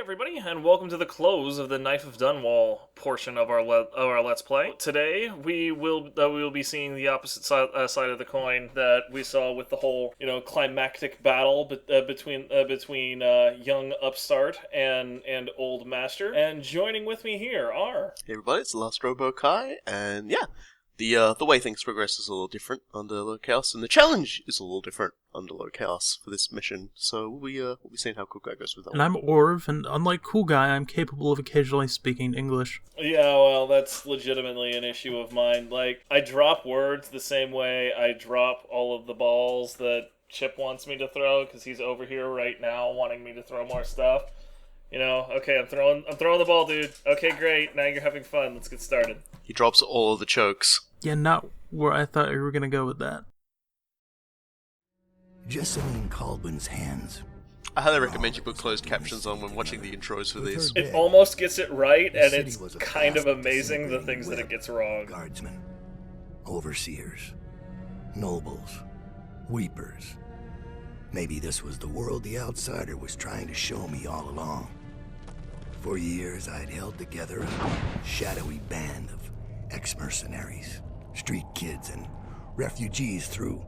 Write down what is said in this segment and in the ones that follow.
everybody, and welcome to the close of the Knife of Dunwall portion of our Let's Play. Today, we will be seeing the opposite side of the coin that we saw with the whole, climactic battle between young upstart and old master. And joining with me here are... Hey everybody, it's the Last Robo Kai, and yeah, the way things progress is a little different under Low Chaos, and the challenge is a little different under Low Chaos for this mission, so we'll be seeing how Cool Guy goes with that And I'm Orv, and unlike Cool Guy, I'm capable of occasionally speaking English. Yeah, well, that's legitimately an issue of mine. Like, I drop words the same way I drop all of the balls that Chip wants me to throw, because he's over here right now wanting me to throw more stuff. Okay, I'm throwing the ball, dude. Okay, great. Now you're having fun. Let's get started. He drops all of the chokes. Yeah, not where I thought you were gonna go with that. Jessamine Caldwell's hands. I highly recommend you put closed captions on when watching the intros for these. It almost gets it right, and it's kind of amazing the things that it gets wrong. Guardsmen, overseers, nobles, weepers. Maybe this was the world the outsider was trying to show me all along. For years, I'd held together a shadowy band of ex-mercenaries, street kids, and refugees through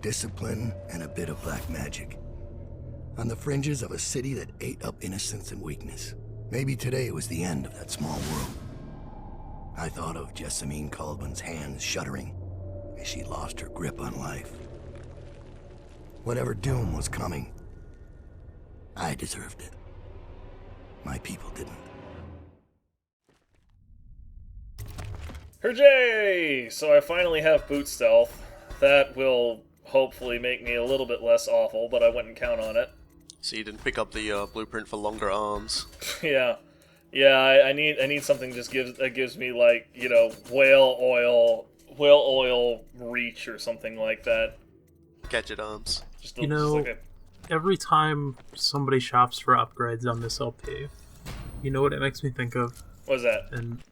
discipline and a bit of black magic. On the fringes of a city that ate up innocence and weakness. Maybe today was the end of that small world. I thought of Jessamine Caldwell's hands shuddering as she lost her grip on life. Whatever doom was coming, I deserved it. My people didn't. Hooray! So I finally have boot stealth. That will hopefully make me a little bit less awful, but I wouldn't count on it. So you didn't pick up the blueprint for longer arms. Yeah, I need something that gives me, like, whale oil reach or something like that. Gadget arms. Every time somebody shops for upgrades on this LP, you know what it makes me think of? What's that? And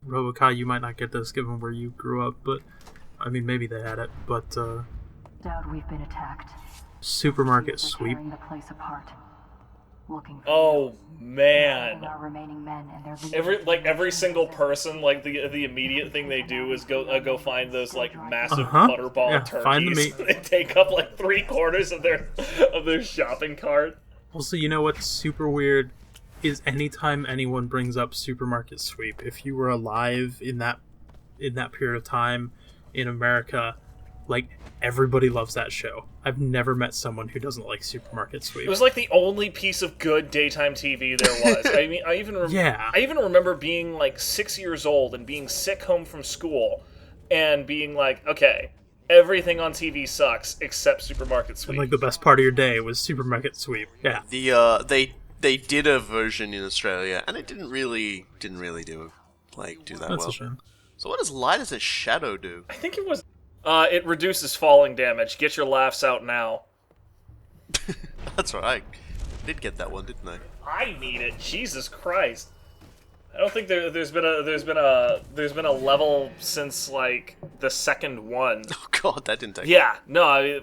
Robokai, you might not get this given where you grew up, but I mean, maybe they had it, but Doubt we've been attacked. Supermarket sweep. Tearing the place apart. Looking for Oh man! our remaining men and their Every single person, like the immediate thing they do is go find those like massive butterball turkeys. Find the meat. They take up like 3/4 of their shopping cart. Also, you know what's super weird is anytime anyone brings up Supermarket Sweep, if you were alive in that period of time in America, like, everybody loves that show. I've never met someone who doesn't like Supermarket Sweep. It was like the only piece of good daytime TV there was. I mean, I even remember being like 6 years old and being sick home from school and being like, okay, everything on TV sucks except Supermarket Sweep. And like the best part of your day was Supermarket Sweep. Yeah. They did a version in Australia, and it didn't really do that That's well. a shame. So what does light as a shadow do? I think it was... it reduces falling damage. Get your laughs out now. That's right. I did get that one, didn't I? I need it. Jesus Christ. I don't think there's been a level since like the second one. Oh god, that didn't take. Yeah, no.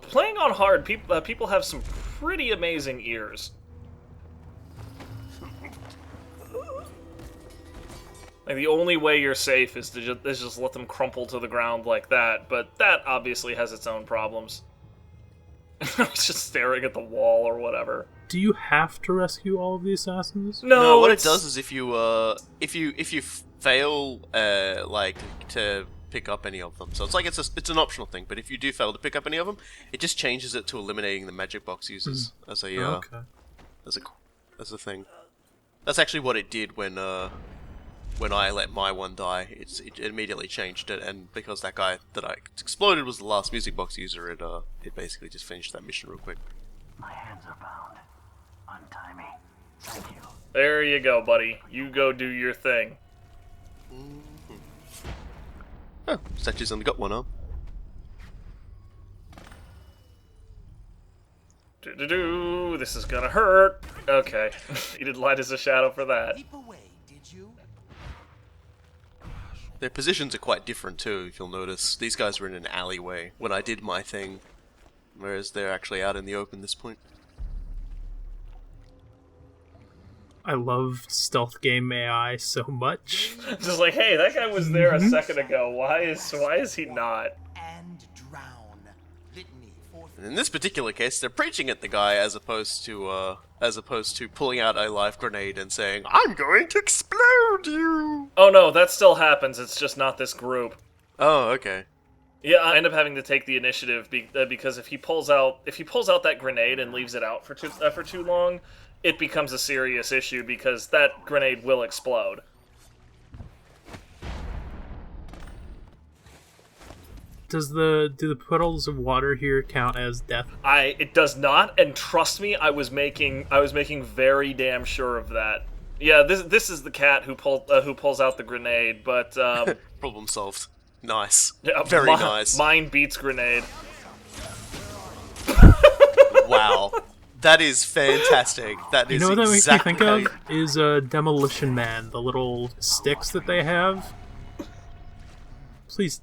Playing on hard, people have some pretty amazing ears. Like, the only way you're safe is to just let them crumple to the ground like that, but that obviously has its own problems. It's just staring at the wall or whatever. Do you have to rescue all of the assassins? No, what it does is if you fail to pick up any of them, so it's like it's an optional thing. But if you do fail to pick up any of them, it just changes it to eliminating the magic box users as a thing. That's actually what it did when I let my one die. It immediately changed it, and because that guy that I exploded was the last music box user, it basically just finished that mission real quick. My hands are bound. Untie me. Thank you. There you go, buddy. You go do your thing. Oh, statue's only got one arm. Do-do-do. This is gonna hurt. Okay. You did light as a shadow for that. Keep away, did you? Their positions are quite different too, if you'll notice. These guys were in an alleyway when I did my thing, whereas they're actually out in the open at this point. I love stealth game AI so much. Just like, hey, that guy was there a second ago. Why is he not? And drown. Litany for And in this particular case, they're preaching at the guy as opposed to pulling out a live grenade and saying, "I'm going to explode you." Oh no, that still happens. It's just not this group. Oh, okay. Yeah, I end up having to take the initiative because if he pulls out that grenade and leaves it out for too long, it becomes a serious issue because that grenade will explode. Do the puddles of water here count as death? It does not, and trust me, I was making very damn sure of that. Yeah, this is the cat who pulls out the grenade, but Problem solved. Nice. yeah, Very nice. Mine beats grenade. Wow. That is fantastic. That You is know what that makes me exactly think how of? you- Is Demolition Man, the little sticks that they have. Please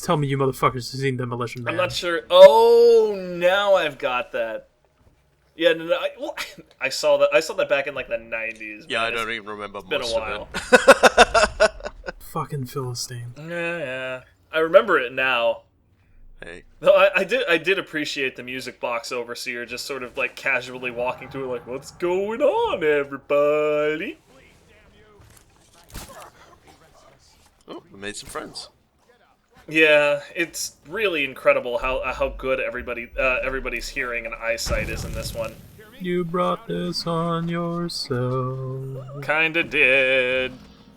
tell me you motherfuckers have seen Demolition Man. I'm not sure. Oh, now I've got that. Yeah, no, I saw that back in like the 90s. Yeah, man. I don't even remember It's been a most while. of it. Fucking Philistine. Yeah. I remember it now. Hey. Though I did appreciate the music box overseer just sort of like casually walking to it like, what's going on, everybody? Oh, we made some friends. Yeah, it's really incredible how good everybody's hearing and eyesight is in this one. You brought this on yourself. Kinda did.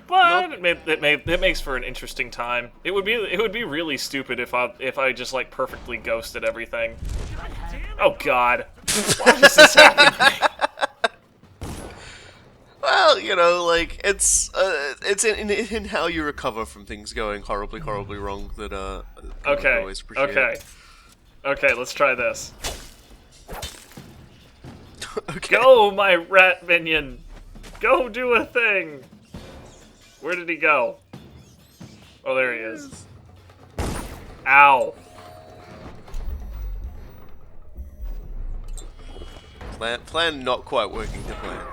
But it makes for an interesting time. It would be really stupid if I just like perfectly ghosted everything. Oh God, why does this happen to me? Well, you know, like it's in how you recover from things going horribly wrong that I Okay, always appreciate. okay, let's try this. Okay. Go, my rat minion! Go do a thing! Where did he go? Oh, there he is. Ow. Plan not quite working to plan.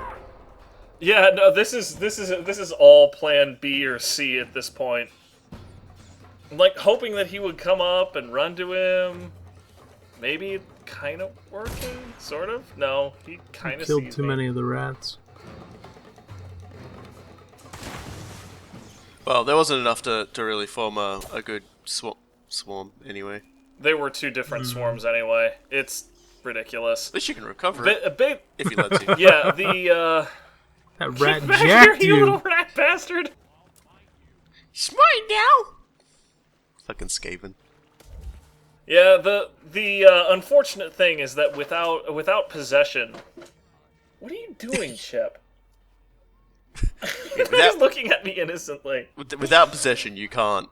Yeah, no, this is all plan B or C at this point. I'm like hoping that he would come up and run to him. Maybe kind of working, sort of. No, he kind of Killed too many of the rats. Well, there wasn't enough to really form a good swarm anyway. They were two different swarms anyway. It's ridiculous. At least you can recover it A bit. if he lets you. Yeah, the That rat Get back jacked here, you you. little rat bastard! Smart now. Fucking Skaven. Yeah, the unfortunate thing is that without possession, what are you doing, Chip? He's looking at me innocently. Without possession, you can't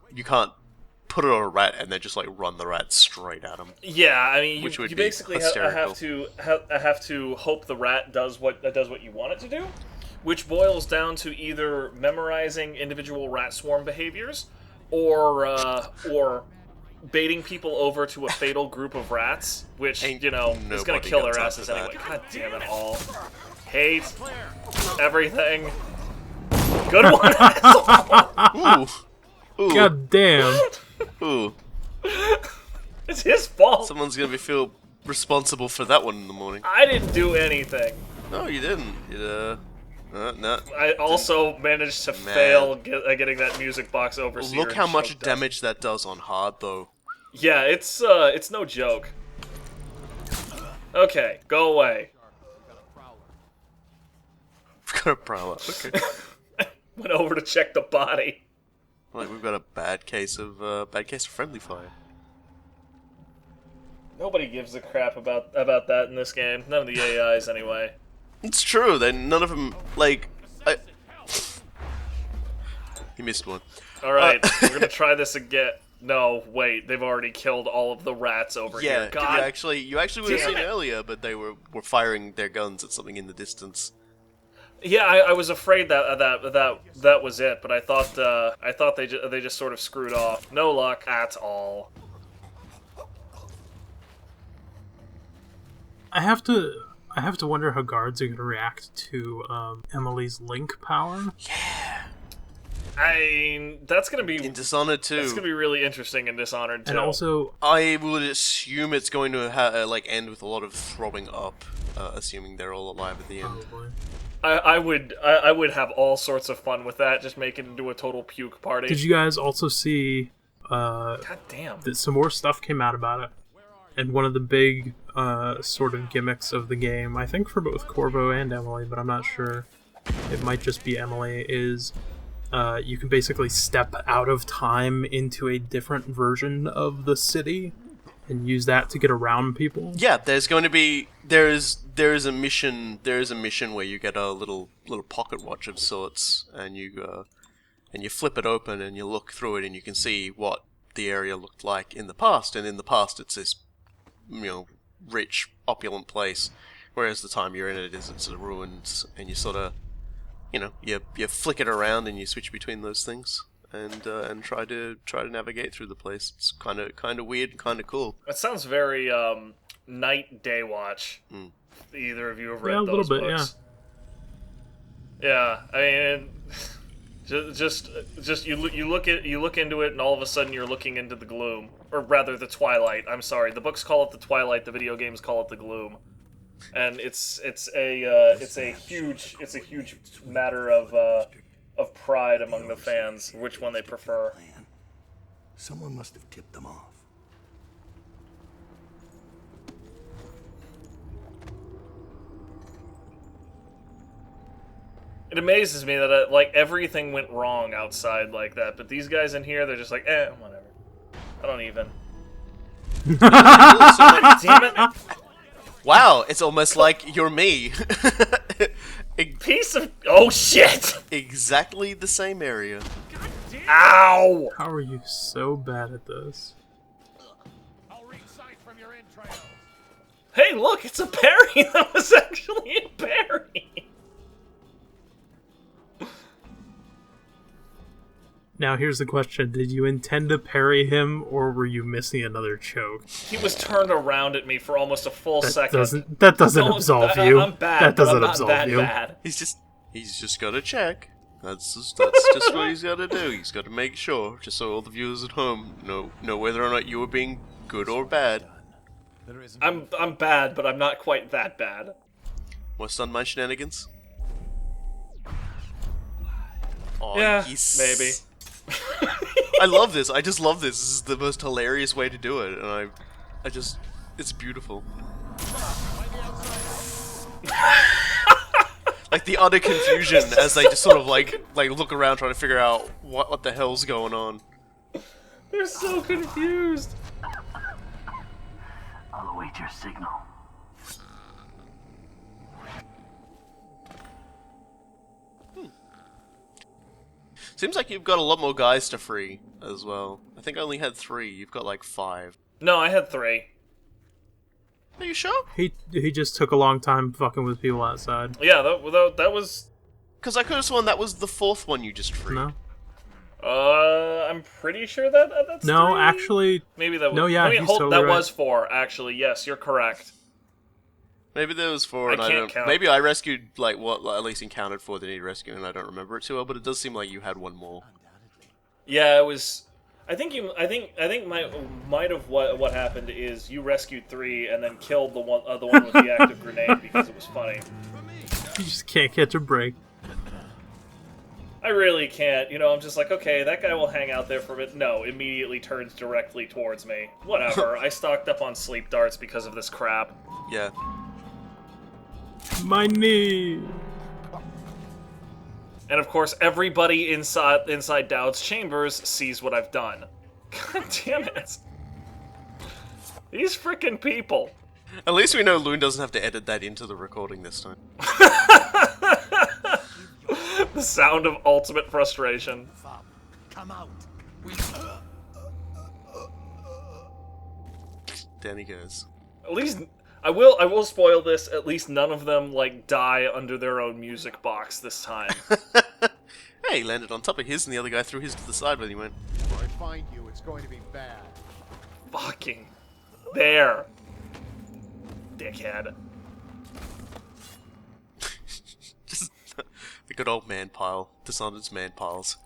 put it on a rat and then just like run the rat straight at him. Yeah, I mean, Which you would be basically have to hope the rat does what you want it to do, which boils down to either memorizing individual rat swarm behaviors, or baiting people over to a fatal group of rats, which is gonna nobody kill got their time asses for that. anyway. God damn it all! Hate everything. Good one. Ooh. Ooh. God damn. Ooh. It's his fault. Someone's gonna feel responsible for that one in the morning. I didn't do anything. No, you didn't. You no. I also managed to fail getting that music box overseer. Look how and much choked us. damage that does on hard, though. Yeah, it's no joke. Okay, go away. We've got a prowler. Okay. Went over to check the body. Like we've got a bad case of friendly fire. Nobody gives a crap about that in this game. None of the AIs, anyway. It's true. Then none of them He missed one. All right, we're gonna try this again. No, wait, they've already killed all of the rats over Yeah, here. God, you actually would have damn seen it. earlier, but they were firing their guns at something in the distance. yeah, I was afraid that was it, but I thought they just sort of screwed off. No luck at all. I have to I have to wonder how guards are going to react to Emily's link power. That's gonna be In Dishonored too. That's gonna be really interesting in Dishonored too. And also, I would assume it's going to like end with a lot of throwing up, assuming they're all alive at the end. probably. I would have all sorts of fun with that. Just make it into a total puke party. Did you guys also see God damn. that some more stuff came out about it? And one of the big sort of gimmicks of the game, I think for both Corvo and Emily, but I'm not sure, it might just be Emily, is you can basically step out of time into a different version of the city and use that to get around people. Yeah, there's going to be there is a mission where you get a little pocket watch of sorts, and you flip it open and you look through it and you can see what the area looked like in the past, and in the past it's this rich, opulent place, whereas the time you're in it is it's ruins, and you sort of you flick it around and you switch between those things and try to navigate through the place. It's kind of weird and kind of cool. It sounds very Night Day Watch. Either of you have read Yeah, a those little bit, books? Yeah, I mean, just you look into it, and all of a sudden you're looking into the gloom, or rather the twilight. I'm sorry, the books call it the twilight, the video games call it the gloom, and it's a huge matter of pride among the fans which one they prefer. Someone must have tipped them off. It amazes me that like everything went wrong outside like that, but these guys in here, they're just like, whatever. I don't even. Damn it! Wow, it's almost like you're me. Piece of shit! Exactly the same area. Ow! How are you so bad at this? I'll read sight from your entrails. Hey, look, it's a parry. That was actually a parry. Now here's the question, did you intend to parry him, or were you missing another choke? He was turned around at me for almost a full second. That doesn't absolve you. I'm bad, that doesn't but I'm not absolve that you. bad. He's just got to check. That's just what he's got to do. He's got to make sure, just so all the viewers at home know whether or not you were being good or bad. I'm bad, but I'm not quite that bad. Want to stun my shenanigans? Oh, Yeah, yes. maybe. I love this. I just love this. This is the most hilarious way to do it, and it's beautiful. Like the utter confusion as they just sort of like look around trying to figure out what the hell's going on. They're so confused. I'll await your signal. Seems like you've got a lot more guys to free as well. I think I only had 3. You've got like 5. No, I had 3. Are you sure? He just took a long time fucking with people outside. Yeah, that was. Because I could have sworn that was the 4th one you just freed. No? I'm pretty sure that's No, 3? actually... Maybe that was... No, yeah, I mean, he's hold, totally that right. was 4, actually. Yes, you're correct. Maybe there was 4 and I I can't don't... count. Maybe I rescued, like, what at least encountered 4 that need rescuing and I don't remember it too well, but it does seem like you had 1 more. Yeah, it was... I think might have what happened is you rescued 3 and then killed the one with the active grenade because it was funny. You just can't catch a break. I really can't. I'm just like, okay, that guy will hang out there for a bit. No, immediately turns directly towards me. Whatever. I stocked up on sleep darts because of this crap. Yeah. My knee! And of course, everybody inside Dowd's chambers sees what I've done. God damn it. These frickin' people. At least we know Loon doesn't have to edit that into the recording this time. The sound of ultimate frustration. Come out. Down he goes. At least I will spoil this. At least none of them die under their own music box this time. Hey, he landed on top of his and the other guy threw his to the side when he went. If I find you, it's going to be bad. Fucking there, dickhead. The good old man pile. Dishonored's man piles.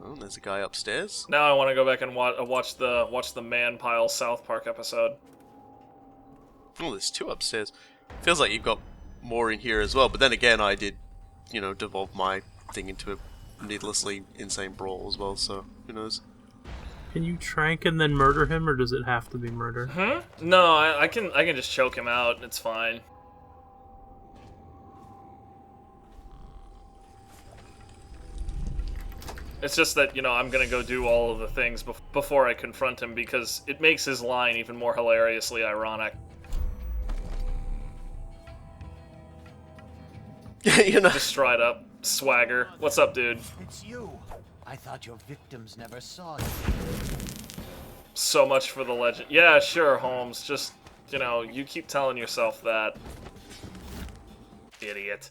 Oh, there's a guy upstairs. Now I want to go back and watch the Man Pile South Park episode. Oh, there's two upstairs. Feels like you've got more in here as well, but then again, I did, devolve my thing into a needlessly insane brawl as well, so who knows. Can you trank and then murder him, or does it have to be murder? No, I can just choke him out. It's fine. It's just that, I'm gonna go do all of the things before I confront him, because it makes his line even more hilariously ironic. Just straight up swagger. What's up, dude? It's you. I thought your victims never saw you. So much for the legend. Yeah, sure, Holmes. Just, you keep telling yourself that. Idiot.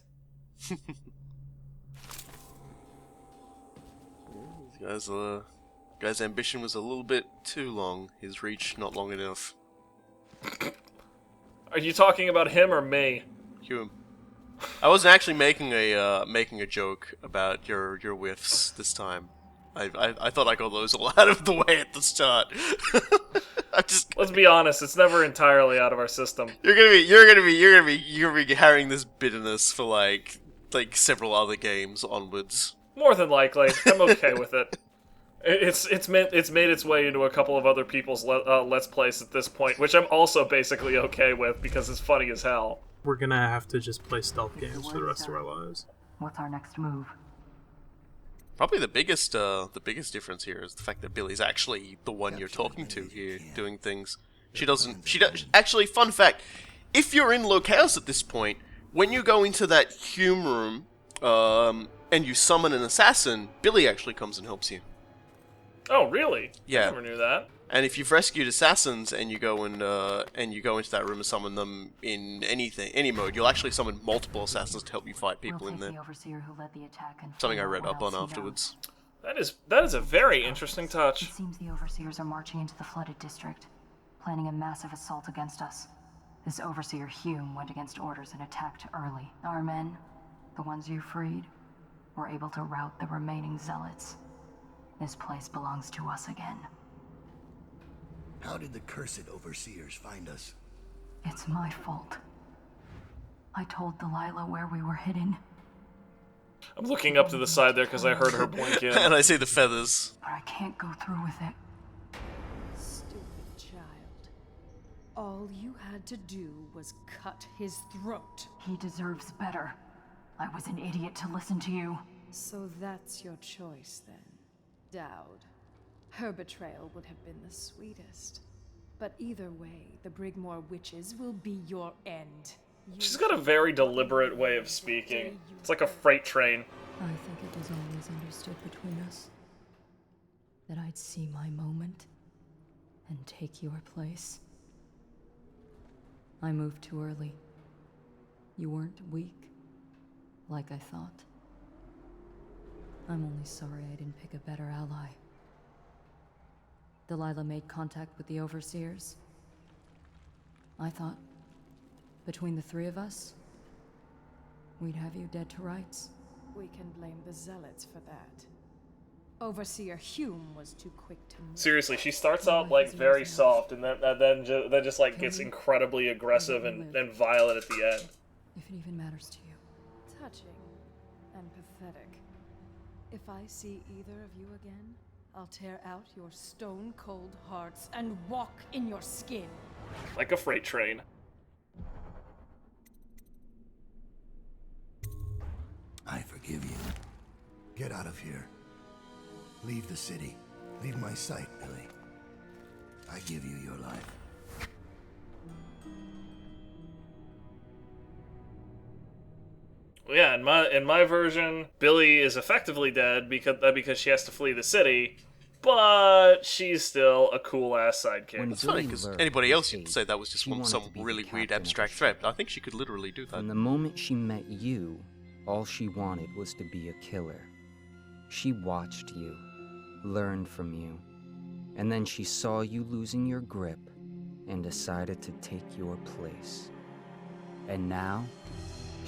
Guy's ambition was a little bit too long. His reach not long enough. Are you talking about him or me? Hume. I wasn't actually making a joke about your whiffs this time. I thought I got those all out of the way at the start. Let's be honest, it's never entirely out of our system. You're gonna be carrying this bitterness for like several other games onwards. More than likely, I'm okay with it. It's made its way into a couple of other people's Let's Plays at this point, which I'm also basically okay with because it's funny as hell. We're gonna have to just play stealth games for the rest of our lives. What's our next move? Probably the biggest difference here is the fact that Billy's actually the one you're talking to here, doing things. Actually, fun fact, if you're in Locales at this point, when you go into that Hume room, and you summon an assassin, Billy actually comes and helps you. Oh, really? Yeah. I never knew that. And if you've rescued assassins and you go into that room and summon them in any mode, you'll actually summon multiple assassins to help you fight people in there. The overseer who led the attack and Something I read what up on else he afterwards. knows. That is a very interesting touch. It seems the overseers are marching into the flooded district, planning a massive assault against us. This overseer Hume went against orders and attacked early. Our men, the ones you freed, were able to rout the remaining zealots. This place belongs to us again. How did the cursed overseers find us? It's my fault. I told Delilah where we were hidden, I'm looking up to the side there because I heard her blink in. And I see the feathers. but I can't go through with it. Stupid child. All you had to do was cut his throat. He deserves better. I was an idiot to listen to you. So that's your choice then, Dowd. Her betrayal would have been the sweetest. But either way, the Brigmore witches will be your end. She's got a very deliberate way of speaking. It's like a freight train. I think it was always understood between us that I'd see my moment and take your place. I moved too early. You weren't weak, like I thought. I'm only sorry I didn't pick a better ally. Delilah made contact with the overseers. I thought, between the three of us, we'd have you dead to rights. We can blame the zealots for that. Overseer Hume was too quick to move. Seriously, she starts out like very soft, and then just like gets incredibly aggressive and violent at the end. If it even matters to you. Touching and pathetic. If I see either of you again, I'll tear out your stone-cold hearts and walk in your skin. Like a freight train. I forgive you. Get out of here. Leave the city. Leave my sight, Billy. I give you your life. Yeah, in my version, Billy is effectively dead because she has to flee the city, but she's still a cool ass sidekick. It's funny because anybody else you'd say that was just some really weird abstract threat. But I think she could literally do that. From the moment she met you, all she wanted was to be a killer. She watched you, learned from you, and then she saw you losing your grip and decided to take your place. And now,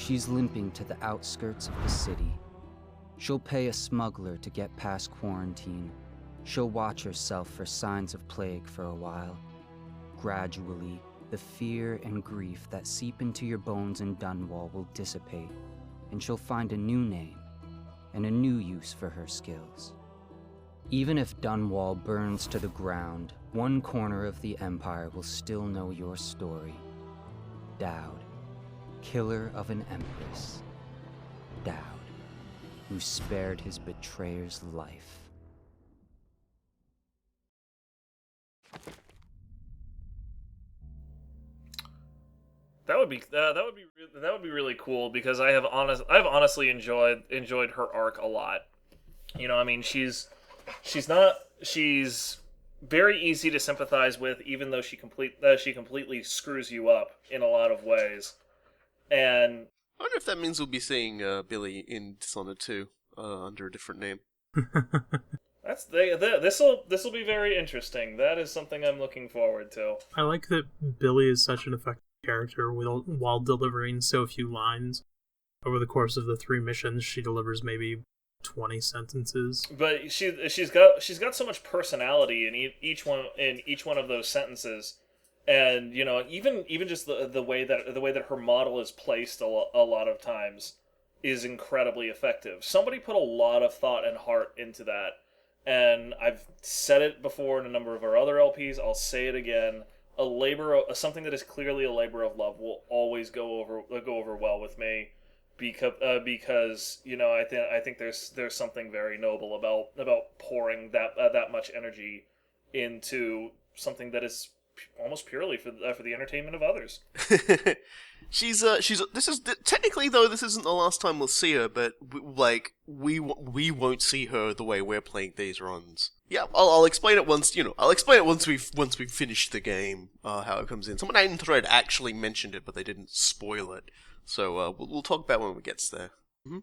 She's limping to the outskirts of the city. She'll pay a smuggler to get past quarantine. She'll watch herself for signs of plague for a while. Gradually, the fear and grief that seep into your bones in Dunwall will dissipate, and she'll find a new name and a new use for her skills. Even if Dunwall burns to the ground, one corner of the Empire will still know your story. Dowd, killer of an empress. Dowd, who spared his betrayer's life. That would be really cool, because I've honestly enjoyed her arc a lot. You know, I mean, she's very easy to sympathize with, even though she completely screws you up in a lot of ways. And I wonder if that means we'll be seeing Billy in Dishonored 2 under a different name. This will be very interesting. That is something I'm looking forward to. I like that Billy is such an effective character while delivering so few lines. Over the course of the 3 missions, she delivers maybe 20 sentences. But she's got so much personality in each one of those sentences, and you know, even just the way that her model is placed a lot of times is incredibly effective. Somebody put a lot of thought and heart into that, and I've said it before in a number of our other LPs. I'll say it again. Something that is clearly a labor of love will always go over well with me, because you know, I think there's something very noble about pouring that much energy into something that is almost purely for the entertainment of others. Technically, though, this isn't the last time we'll see her, but we won't see her the way we're playing these runs. Yeah, I'll explain it once. I'll explain it once we've finished the game. How it comes in. Someone in Thread actually mentioned it, but they didn't spoil it. So we'll talk about when it gets there. Mm-hmm.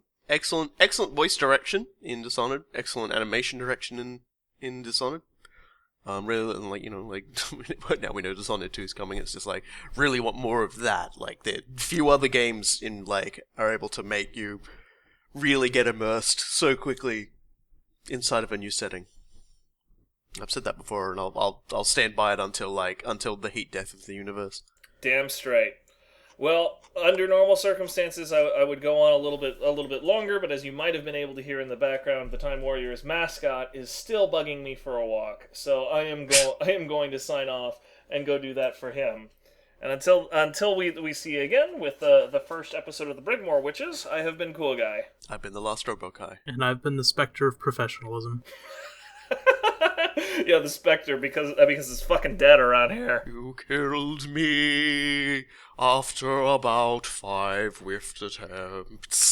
Excellent voice direction in Dishonored. Excellent animation direction in Dishonored. Really, now we know Dishonored 2 is coming. It's just really want more of that. The few other games are able to make you really get immersed so quickly inside of a new setting. I've said that before, and I'll stand by it until the heat death of the universe. Damn straight. Well, under normal circumstances, I would go on a little bit longer, but as you might have been able to hear in the background, the Time Warriors mascot is still bugging me for a walk. So I am going to sign off and go do that for him. And until we see you again with the first episode of the Brigmore Witches, I have been Cool Guy. I've been the Lost Robokai. And I've been the Spectre of Professionalism. Yeah, the Spectre, because it's fucking dead around here. You killed me after about 5 whiffed attempts.